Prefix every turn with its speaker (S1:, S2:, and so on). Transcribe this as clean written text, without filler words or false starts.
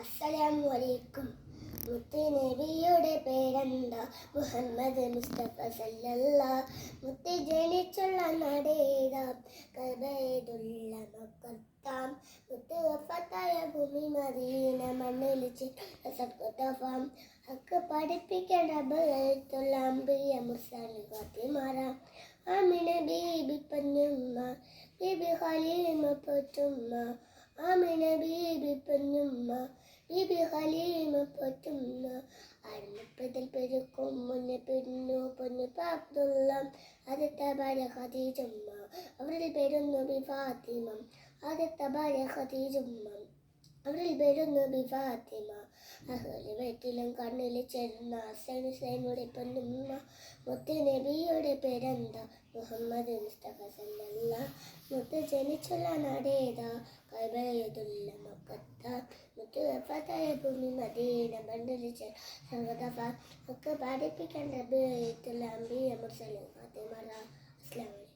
S1: അസ്സലാമു അലൈക്കും. മുത്ത് നബിയുടെ പേരെന്താ? മുഹമ്മദ് മുസ്തഫ സല്ലല്ലാഹ്. മുത്ത് ജനിച്ചുള്ള നടേതാ? കഅബത്തുള്ള മക്കത്താം. മുത്ത് വഫാത്തായ ഭൂമി മദീന, മണ്ണിൽ സഖ്തഫാം. ഹക്ക് പഠിപ്പിക്കേണ്ട ബൈത്തുൽ അംബിയ മുർസലിൻ ഫാത്തിമാറാം. ആമിന ബീബി പൊന്നുമ്മ, ബീബി ഖലീമ പൊറ്റുമ്മ. ആമിന ബീബി പൊന്നുമ്മ, ബീബി ഖലീമ പൊറ്റുമ്മ. അരുമപ്പതിൽ പെരുക്കും മുന്നെ പിന്നു പൊന്നു അബ്ദുള്ള. ആദ്യത്തെ ഭാര്യ ഖദീജമ്മ, അവരിൽ പേരുന്നു ബി ഫാത്തിമ. ആദ്യത്തെ ഭാര്യ ഖദീജമ്മ, അവരിൽ പേരുന്നു ബി ഫാത്തിമ. അഹ്ലു ബൈത്തിലും കണ്ണിൽ ചേരുന്ന ഹസൻ ഹുസൈനുടെ പൊന്നുമ്മ. മുത്ത് നബിയുടെ പേരെന്താ? മുഹമ്മദ് മുസ്തഫ സല്ലല്ലാഹ്. മുത്ത് ജനിച്ചുള്ള നടേതാ? കഅബത്തുള്ള മക്കത്താ. മുത്ത് വഫാത്തായ ഭൂമി മദീന, മണ്ണിൽ സഖ്തഫാം. ഒക്കെ പഠിപ്പിക്കേണ്ട ബൈത്തുൽ അംബിയ മുർസലിൻ ഫാത്തിമാറാം. അസ്സലാമു അലൈക്കും.